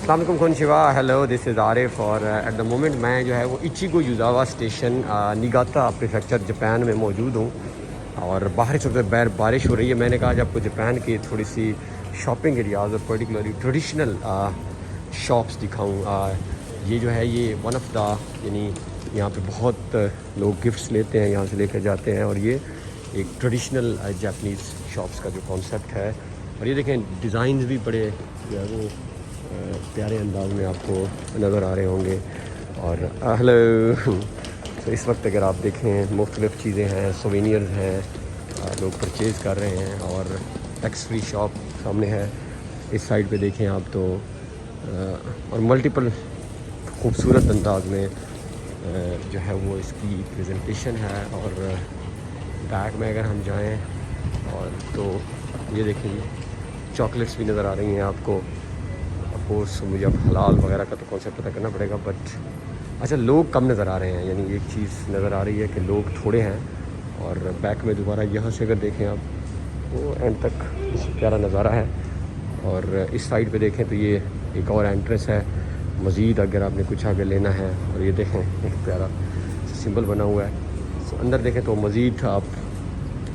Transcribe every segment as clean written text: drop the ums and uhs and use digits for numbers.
अस्सलाम वालेकुम कोनशिवा, हेलो, दिस इज़ आरिफ। और एट द मोमेंट मैं जो है वो Echigo Yuzawa station Niigata prefecture Japan में मौजूद हूँ। और बाहर इस वक्त बारिश हो रही है। मैंने कहा आज आपको जापान की थोड़ी सी शॉपिंग एरियाज़ और पर्टिकुलरली ट्रेडिशनल शॉप्स दिखाऊँ। ये जो है ये वन ऑफ द यानी यहाँ पे बहुत लोग गिफ्ट्स लेते हैं, यहाँ से लेकर जाते हैं। और ये एक ट्रेडिशनल जापानीज़ शॉप्स का जो कॉन्सेप्ट है। और ये देखें डिज़ाइंस भी बड़े जो है वो प्यारे अंदाज में आपको नज़र आ रहे होंगे। और हेलो तो इस वक्त अगर आप देखें मुख्तलिफ़ चीज़ें हैं, सोवेनियर्स हैं, लोग परचेज़ कर रहे हैं। और टैक्स फ्री शॉप सामने है इस साइड पे देखें आप तो। और मल्टीपल खूबसूरत अंदाज में जो है वो इसकी प्रेजेंटेशन है। और बैग में अगर हम जाएं और तो ये देखें चॉकलेट्स भी नज़र आ रही हैं आपको। ऑफकोर्स मुझे अब हलाल वगैरह का तो कॉन्सेप्ट पता करना पड़ेगा, बट अच्छा लोग कम नज़र आ रहे हैं। यानी एक चीज़ नज़र आ रही है कि लोग थोड़े हैं। और बैक में दोबारा यहाँ से अगर देखें आप वो एंड तक प्यारा नज़ारा है। और इस साइड पे देखें तो ये एक और एंट्रेंस है मज़ीद अगर आपने कुछ आगे लेना है। और ये देखें एक प्यारा सिंबल बना हुआ है। तो अंदर देखें तो मज़ीद आप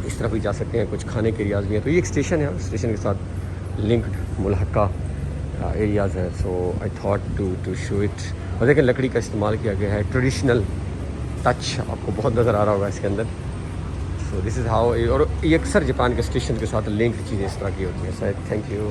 इस तरफ भी जा सकते हैं, कुछ खाने के एरियाज़ भी हैं। तो ये एक स्टेशन है, स्टेशन के साथ लिंक्ड मुल्हका एरियाज़ हैं। So I thought to show it. और देखें लकड़ी का इस्तेमाल किया गया है, ट्रेडिशनल टच आपको बहुत नज़र आ रहा होगा इसके अंदर। So this is how. और ये अक्सर जापान के स्टेशन के साथ लिंक चीज़ें इस तरह की होती हैं। So thank you.